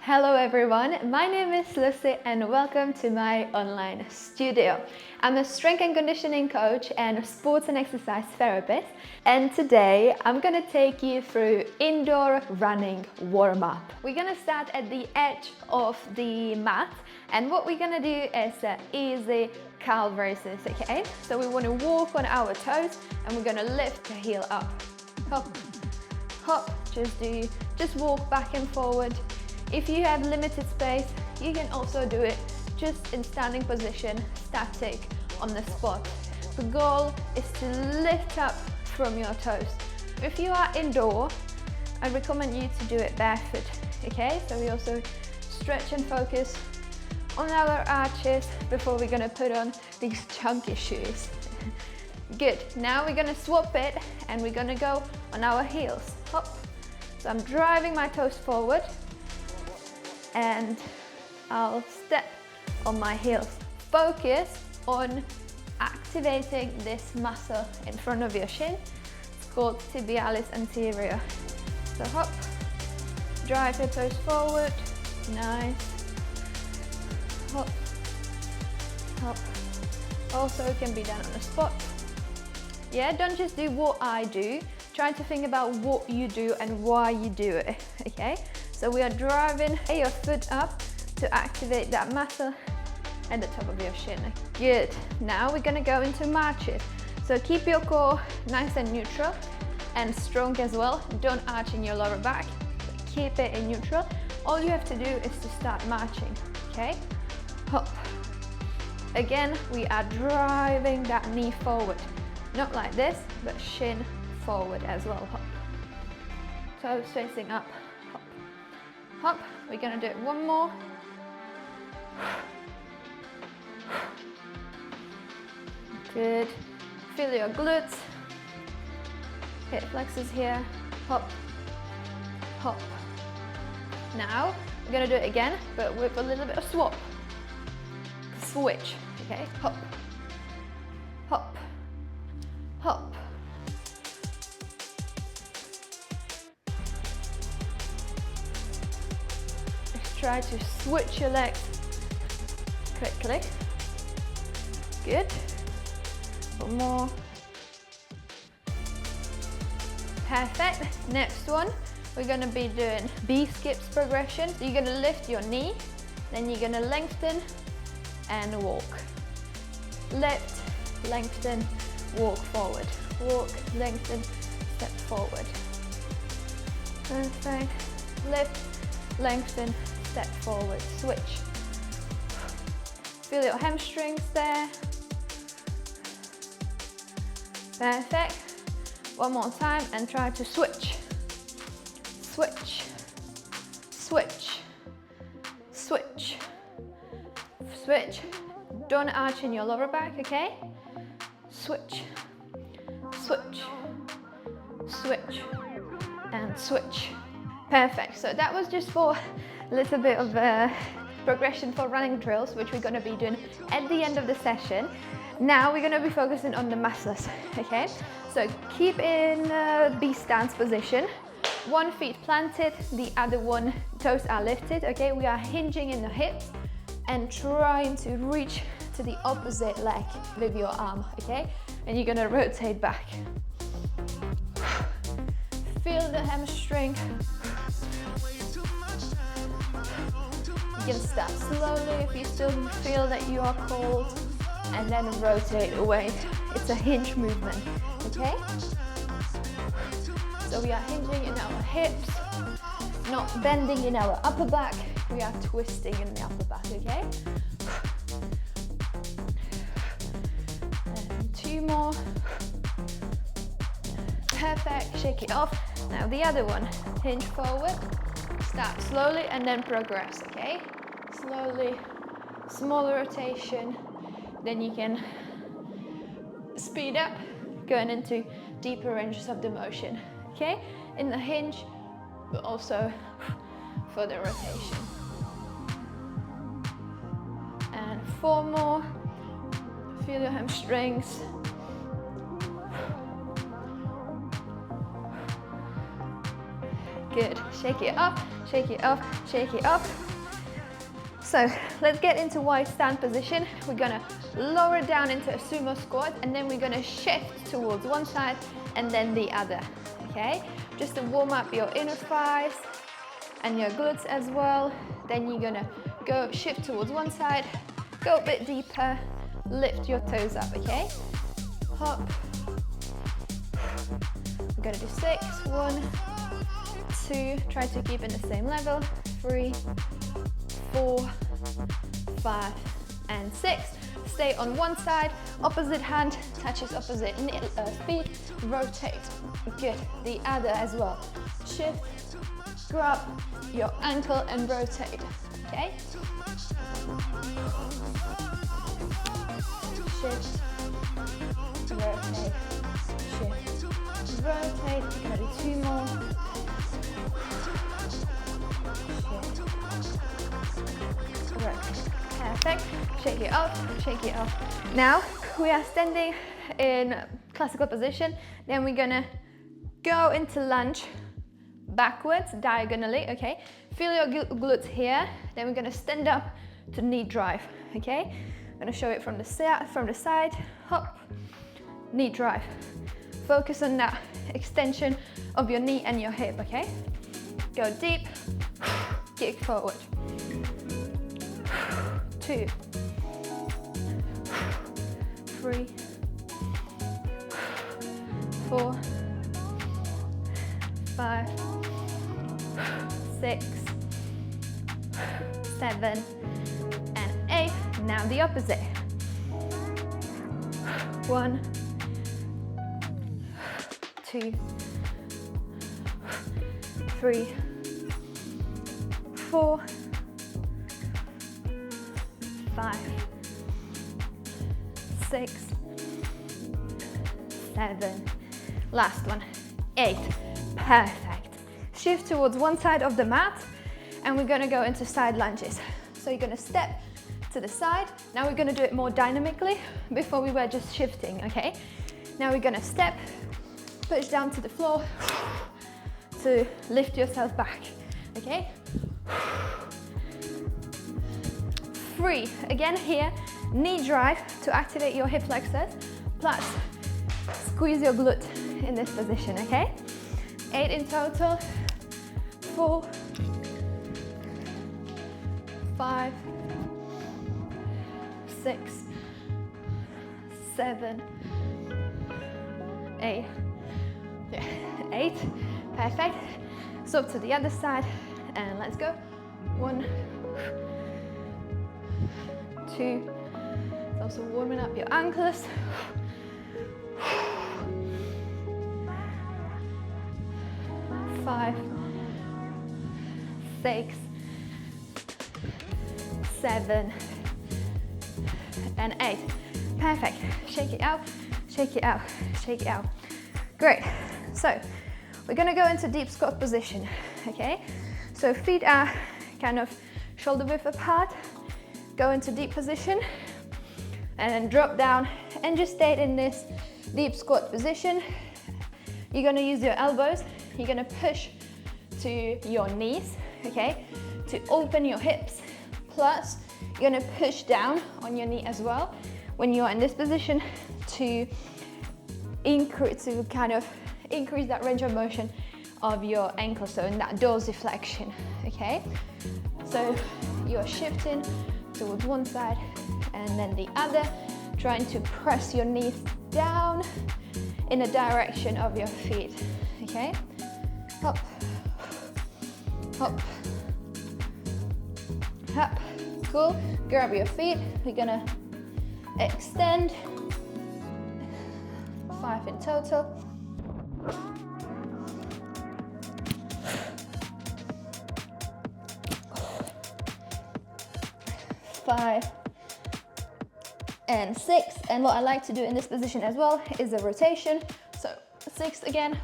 Hello everyone, my name is Lucie and welcome to my online studio. I'm a strength and conditioning coach and sports and exercise therapist, and today I'm gonna take you through indoor running warm-up. We're gonna start at the edge of the mat, and what we're gonna do is easy calf raises, okay? So we wanna walk on our toes and we're gonna lift the heel up. Hop, hop, just walk back and forward. If you have limited space, you can also do it just in standing position, static on the spot. The goal is to lift up from your toes. If you are indoor, I recommend you to do it barefoot, okay? So we also stretch and focus on our arches before we're gonna put on these chunky shoes. Good, now we're gonna swap it and we're gonna go on our heels. Hop. So I'm driving my toes forward, and I'll step on my heels. Focus on activating this muscle in front of your shin. It's called tibialis anterior. So hop, drive your toes forward, nice. Hop, hop. Also it can be done on the spot. Yeah, don't just do what I do. Try to think about what you do and why you do it, okay? So we are driving your foot up to activate that muscle at the top of your shin. Good. Now we're gonna go into marches. So keep your core nice and neutral and strong as well. Don't arch in your lower back. Keep it in neutral. All you have to do is to start marching, okay? Hop. Again, we are driving that knee forward. Not like this, but shin forward as well. Hop. Toes facing up. Hop, we're gonna do it one more. Good. Feel your glutes. Hip flexors here. Hop, hop. Now, we're gonna do it again, but with a little bit of swap. Switch, okay? Hop, hop, hop. Try to switch your legs quickly. Good. One more. Perfect. Next one, we're going to be doing B-skips progression. So you're going to lift your knee, then you're going to lengthen and walk. Lift, lengthen, walk forward. Walk, lengthen, step forward. Perfect. Lift, lengthen, step forward, switch. Feel your hamstrings there. Perfect. One more time and try to switch. Switch, switch, switch, switch. Don't arch in your lower back, okay? Switch, switch, switch, and switch. Perfect. So that was just for a little bit of progression for running drills, which we're going to be doing at the end of the session. Now we're going to be focusing on the muscles, okay? So keep in B stance position. One foot planted, the other one toes are lifted, okay? We are hinging in the hips and trying to reach to the opposite leg with your arm, okay? And you're going to rotate back. Feel the hamstring. You can start slowly if you still feel that you are cold, and then rotate away. It's a hinge movement, okay? So we are hinging in our hips, not bending in our upper back. We are twisting in the upper back, okay? And two more. Perfect, shake it off. Now the other one, hinge forward. Start slowly and then progress, okay? Slowly, smaller rotation, then you can speed up, going into deeper ranges of the motion, okay? In the hinge, but also for the rotation. And four more. Feel your hamstrings. Good. Shake it up, shake it up, shake it up. So let's get into wide stand position. We're gonna lower down into a sumo squat, and then we're gonna shift towards one side and then the other, okay? Just to warm up your inner thighs and your glutes as well. Then you're gonna go shift towards one side, go a bit deeper, lift your toes up, okay? Hop. We're gonna do 6, 1, 2, try to keep in the same level, 3, 4, 5, and 6. Stay on one side, opposite hand touches opposite feet, rotate. Good, the other as well. Shift, grab your ankle and rotate, okay? Shift, rotate, shift, rotate. We're gonna do 2 more. Shift, rotate. Perfect. Shake it off, shake it off. Now we are standing in classical position. Then we're gonna go into lunge backwards, diagonally, okay? Feel your glutes here. Then we're gonna stand up to knee drive, okay? I'm gonna show it from the side. Hop, knee drive. Focus on that extension of your knee and your hip, okay? Go deep, kick forward. 2, 3, 4, 5, 6, 7, and 8. Now the opposite. 1, 2, 3, 4, 5, 6, 7, last one, 8. Perfect. Shift towards one side of the mat, and we're gonna go into side lunges. So you're gonna step to the side. Now we're gonna do it more dynamically. Before we were just shifting, okay? Now we're gonna step, push down to the floor to lift yourself back, okay? 3, again here, knee drive to activate your hip flexors, plus squeeze your glute in this position, okay? 8 in total, 4, 5, 6, 7, 8, 8, perfect. So to the other side, and let's go. 1, 2, it's also warming up your ankles. 5, 6, 7, and 8. Perfect. Shake it out, shake it out, shake it out. Great. So we're gonna go into deep squat position, okay? So feet are kind of shoulder width apart. Go into deep position and then drop down and just stay in this deep squat position. You're gonna use your elbows. You're gonna push to your knees, okay? To open your hips. Plus, you're gonna push down on your knee as well when you're in this position to increase that range of motion of your ankle, so in that dorsiflexion, okay? So you're shifting towards one side and then the other, trying to press your knees down in the direction of your feet, okay? Hop, hop, hop. Cool. Grab your feet. We're gonna extend. 5 in total. 5 and 6. And what I like to do in this position as well is a rotation. So 6 again.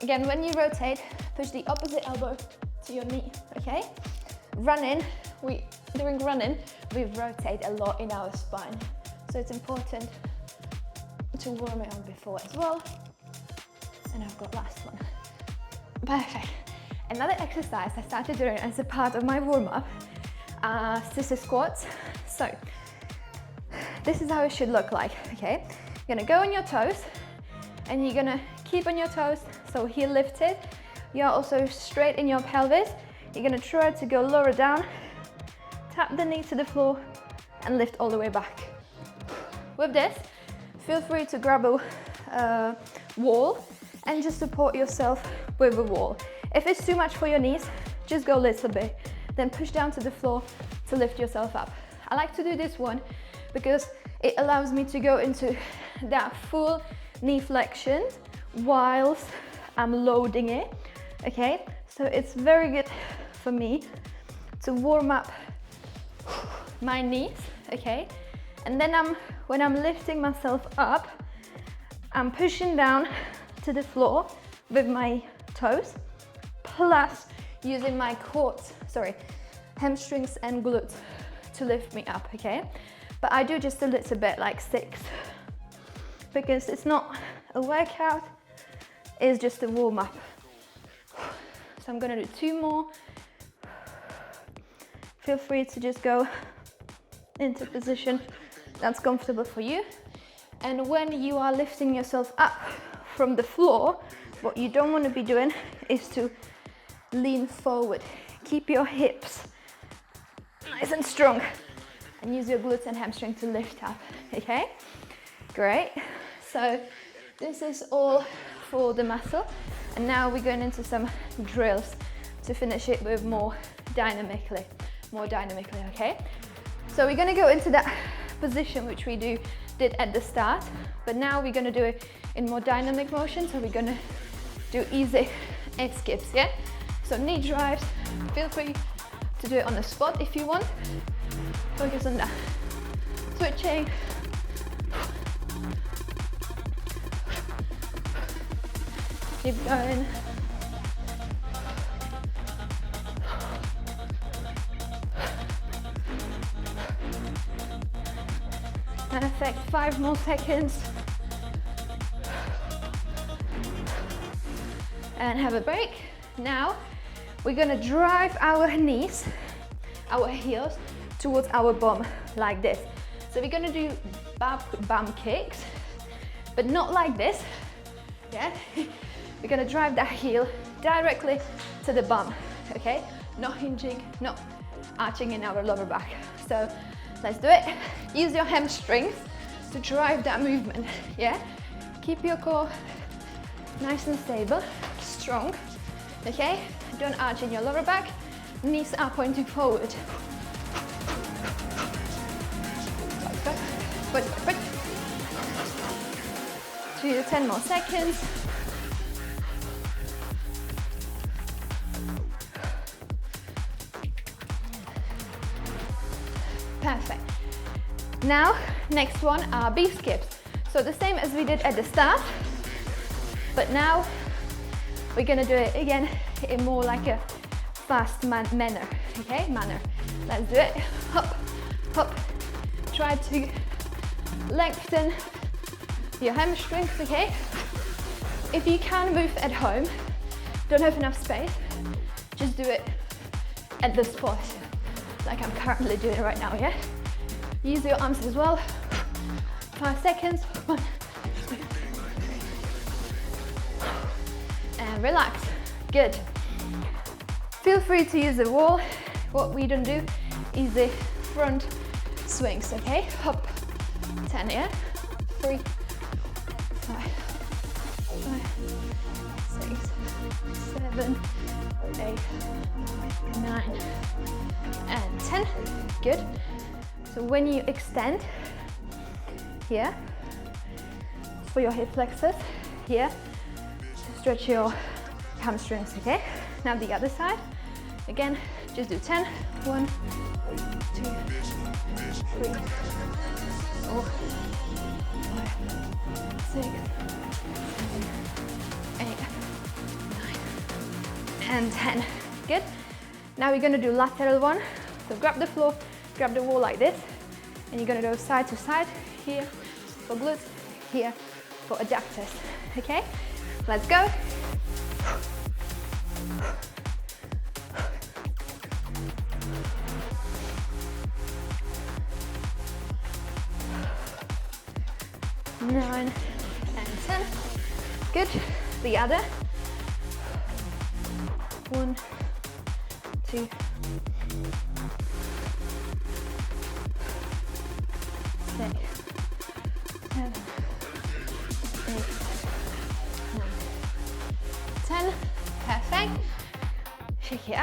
Again, when you rotate, push the opposite elbow to your knee, okay? During running, we rotate a lot in our spine. So it's important to warm it up before as well. And I've got last one. Perfect. Another exercise I started doing as a part of my warm-up are scissor squats. So this is how it should look like, okay? You're gonna go on your toes and you're gonna keep on your toes, so heel lifted. You're also straight in your pelvis. You're gonna try to go lower down, tap the knee to the floor and lift all the way back. With this, feel free to grab a wall and just support yourself with a wall. If it's too much for your knees, just go a little bit, then push down to the floor to lift yourself up. I like to do this one because it allows me to go into that full knee flexion whilst I'm loading it, okay? So it's very good for me to warm up my knees, okay? And then when I'm lifting myself up, I'm pushing down to the floor with my toes, plus using my hamstrings and glutes to lift me up, okay? But I do just a little bit, like 6, because it's not a workout, it's just a warm up. So I'm gonna do 2 more. Feel free to just go into position that's comfortable for you. And when you are lifting yourself up from the floor, what you don't want to be doing is to lean forward. Keep your hips nice and strong and use your glutes and hamstring to lift up, okay? Great. So this is all for the muscle. And now we're going into some drills to finish it with more dynamically, okay? So we're gonna go into that position which we did at the start, but now we're gonna do it in more dynamic motion. So we're gonna do easy skips, yeah? So knee drives, feel free to do it on the spot if you want. Focus on that. Switching. Keep going. Perfect, 5 more seconds. And have a break. Now, we're gonna drive our knees, our heels, towards our bum, like this. So we're gonna do bum kicks, but not like this, yeah? We're gonna drive that heel directly to the bum, okay? Not hinging, not arching in our lower back. So let's do it. Use your hamstrings to drive that movement, yeah? Keep your core nice and stable, strong, okay? Don't arch in your lower back, knees are pointing forward. Good. 2 to 10 more seconds. Perfect. Now, next one are B skips. So the same as we did at the start, but now we're gonna do it again in more like a fast manner, okay? Let's do it. Hop, hop. Try to lengthen your hamstrings, okay? If you can move at home, don't have enough space, just do it at the spot, like I'm currently doing right now, yeah? Use your arms as well. 5 seconds. 1, 2. And relax. Good. Feel free to use the wall. What we don't do is the front swings, okay? Hop. 10, yeah? 3, 5, 6, 7, 8, 9, and 10. Good. So when you extend here for your hip flexors, here to stretch your hamstrings, okay? Now the other side. Again, just do 10. 1, 2, 3, 4, 5, 6, 7, 8, 9, and 10. Good. Now we're gonna do lateral one. So grab the floor, grab the wall like this, and you're gonna go side to side, here for glutes, here for adductors, okay? Let's go. 9 and 10. Good. The other. 1, 2, 6, 7, 8, 9, 10. Perfect. Shake it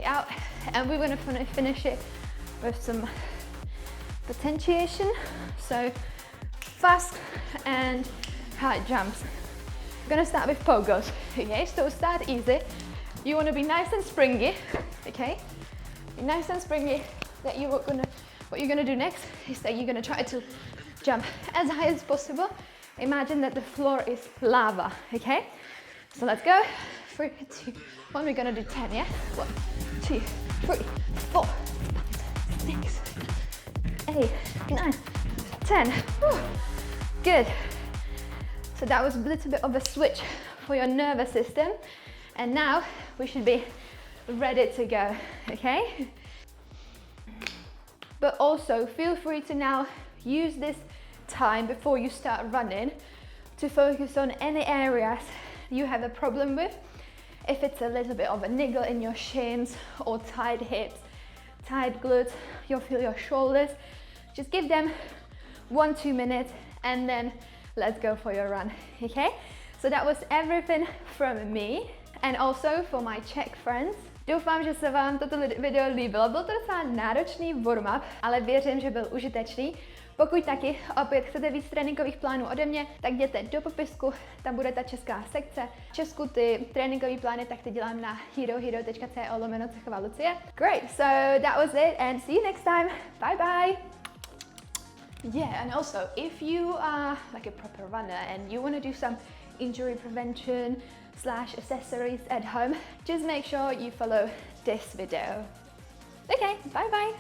out, and we're going to finish it with some potentiation. So fast and high jumps. I'm going to start with pogos. Okay, so start easy. You want to be nice and springy. Okay, be nice and springy. What you're gonna do next is that you're gonna try to jump as high as possible. Imagine that the floor is lava. Okay, so let's go. 3, 2, 1. We're gonna do 10. Yeah. 1, 2, 3, 4, 5, 6, 8, 9, 10. Whew. Good. So that was a little bit of a switch for your nervous system, and now we should be ready to go. Okay. But also feel free to now use this time before you start running to focus on any areas you have a problem with. If it's a little bit of a niggle in your shins or tight hips, tight glutes, you'll feel your shoulders, just give them 1-2 minutes and then let's go for your run. Okay, so that was everything from me and also for my Czech friends. Doufám, že se vám toto video líbilo. Byl to docela náročný warm-up, ale věřím, že byl užitečný. Pokud taky opět chcete víc tréninkových plánů ode mě, tak jděte do popisku, tam bude ta česká sekce. V Česku ty tréninkové plány tak ty dělám na herohero.co/cechovalucije. Great, so that was it and see you next time. Bye bye! Yeah, and also if you are like a proper runner and you want to do some injury prevention / accessories at home, just make sure you follow this video. Okay, bye bye!